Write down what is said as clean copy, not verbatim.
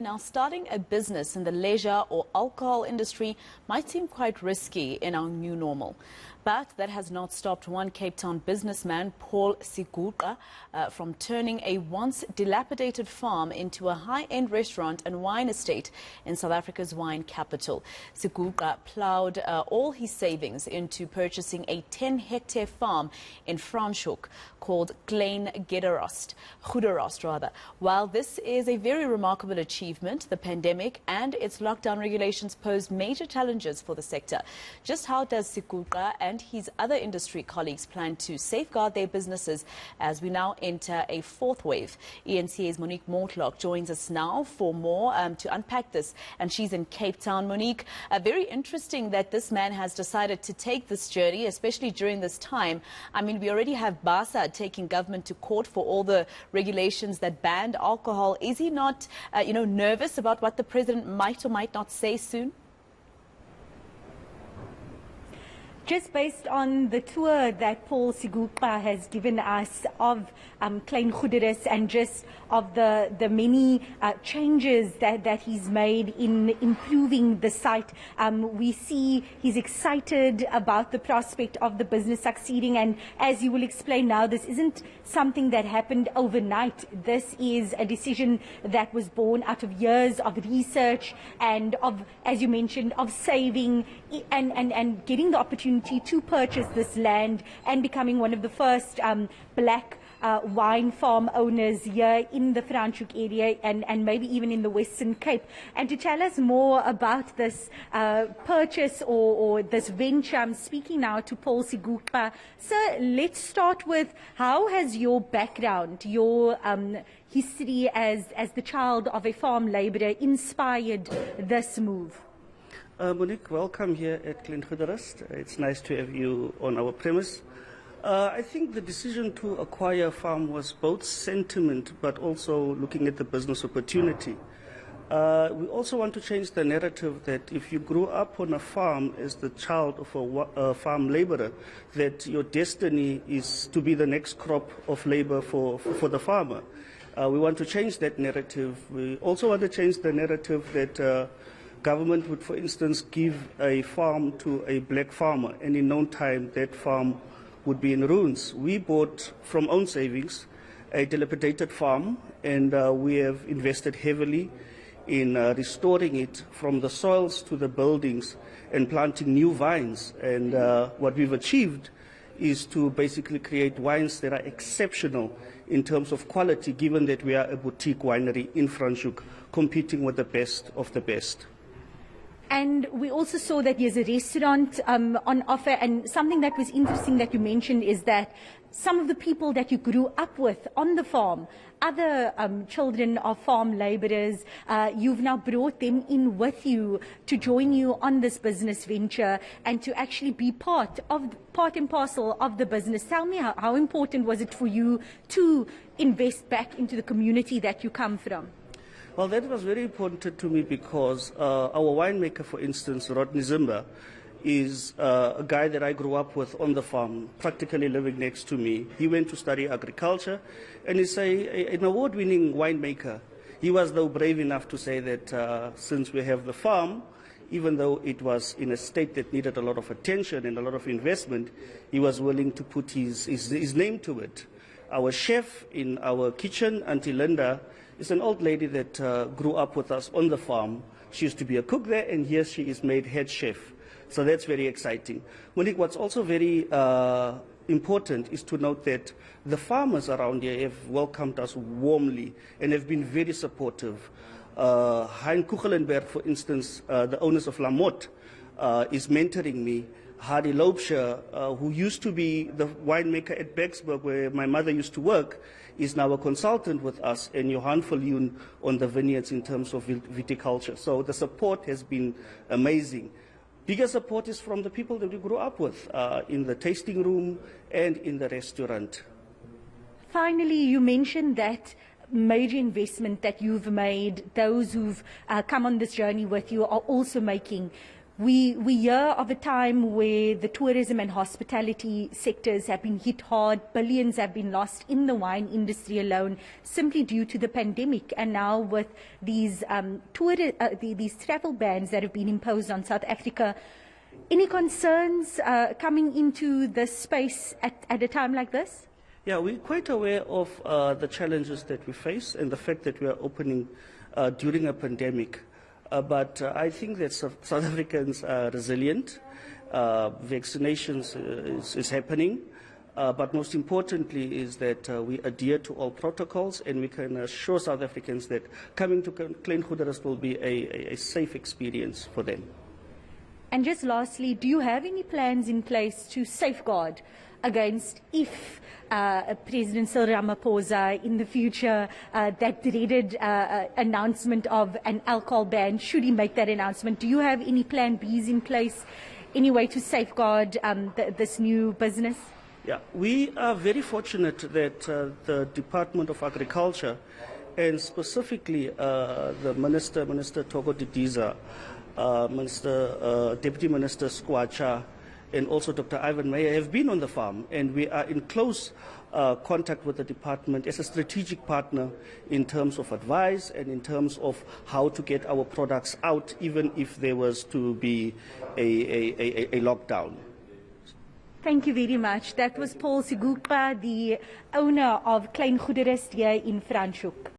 Now, starting a business in the leisure or alcohol industry might seem quite risky in our new normal. But that has not stopped one Cape Town businessman, Paul Siguqa, from turning a once dilapidated farm into a high-end restaurant and wine estate in South Africa's wine capital. Siguqa ploughed all his savings into purchasing a 10-hectare farm in Franschhoek called Klein Goederust. While this is a very remarkable achievement, the pandemic and its lockdown regulations pose major challenges for the sector. Just how does Siguqa and his other industry colleagues plan to safeguard their businesses as we now enter a fourth wave? eNCA's Monique Mortlock joins us now for more to unpack this, and she's in Cape Town. Monique, very interesting that this man has decided to take this journey, especially during this time. I mean, we already have BASA taking government to court for all the regulations that banned alcohol. Is he not, nervous about what the president might or might not say soon? Just based on the tour that Paul Siguqa has given us of Klein Goederust and just of the many changes that he's made in improving the site, we see he's excited about the prospect of the business succeeding. And as you will explain now, this isn't something that happened overnight. This is a decision that was born out of years of research and of, as you mentioned, of saving and getting the opportunity to purchase this land and becoming one of the first black wine farm owners here in the Franschhoek area and maybe even in the Western Cape. And to tell us more about this purchase or this venture, I'm speaking now to Paul Siguqa. Sir, let's start with, how has your background, your history as the child of a farm labourer inspired this move? Monique, welcome here at Klein Goederust. It's nice to have you on our premise. I think the decision to acquire a farm was both sentiment but also looking at the business opportunity. We also want to change the narrative that if you grew up on a farm as the child of a farm labourer, that your destiny is to be the next crop of labour for the farmer. We want to change that narrative. We also want to change the narrative that government would, for instance, give a farm to a black farmer, and in no time that farm would be in ruins. We bought from own savings a dilapidated farm, and we have invested heavily in restoring it from the soils to the buildings and planting new vines. And what we've achieved is to basically create wines that are exceptional in terms of quality, given that we are a boutique winery in Franschhoek competing with the best of the best. And we also saw that there's a restaurant on offer, and something that was interesting that you mentioned is that some of the people that you grew up with on the farm, other children of farm labourers, you've now brought them in with you to join you on this business venture and to actually be part and parcel of the business. Tell me, how important was it for you to invest back into the community that you come from? Well, that was very important to me because our winemaker, for instance, Rodney Zimba, is a guy that I grew up with on the farm, practically living next to me. He went to study agriculture, and he's an award-winning winemaker. He was, though, brave enough to say that since we have the farm, even though it was in a state that needed a lot of attention and a lot of investment, he was willing to put his name to it. Our chef in our kitchen, Auntie Linda, is an old lady that grew up with us on the farm. She used to be a cook there, and here she is made head chef. So that's very exciting. Monique, what's also very important is to note that the farmers around here have welcomed us warmly and have been very supportive. Hein Kuchelenberg, for instance, the owners of Lamotte, is mentoring me. Hardy Loubser, who used to be the winemaker at Becksburg, where my mother used to work, is now a consultant with us, and Johan Viljoen on the vineyards in terms of viticulture. So the support has been amazing. Bigger support is from the people that we grew up with in the tasting room and in the restaurant. Finally, you mentioned that major investment that you've made, those who've come on this journey with you are also making. We hear of a time where the tourism and hospitality sectors have been hit hard. Billions have been lost in the wine industry alone simply due to the pandemic. And now with these these travel bans that have been imposed on South Africa, any concerns coming into this space at a time like this? Yeah, we're quite aware of the challenges that we face and the fact that we are opening during a pandemic. But I think that South Africans are resilient. Vaccinations is happening. But most importantly is that we adhere to all protocols, and we can assure South Africans that coming to Klein Goederes will be a safe experience for them. And just lastly, do you have any plans in place to safeguard against if President Cyril Ramaphosa in the future, that dreaded announcement of an alcohol ban, should he make that announcement, do you have any plan Bs in place, any way to safeguard this new business? Yeah, we are very fortunate that the Department of Agriculture, and specifically the Minister Togo Didiza, Deputy Minister Squacha, and also Dr. Ivan Meyer have been on the farm, and we are in close contact with the department as a strategic partner in terms of advice and in terms of how to get our products out, even if there was to be a lockdown. Thank you very much. That was Paul Siguqa, the owner of Klein Goederes here in Franschhoek.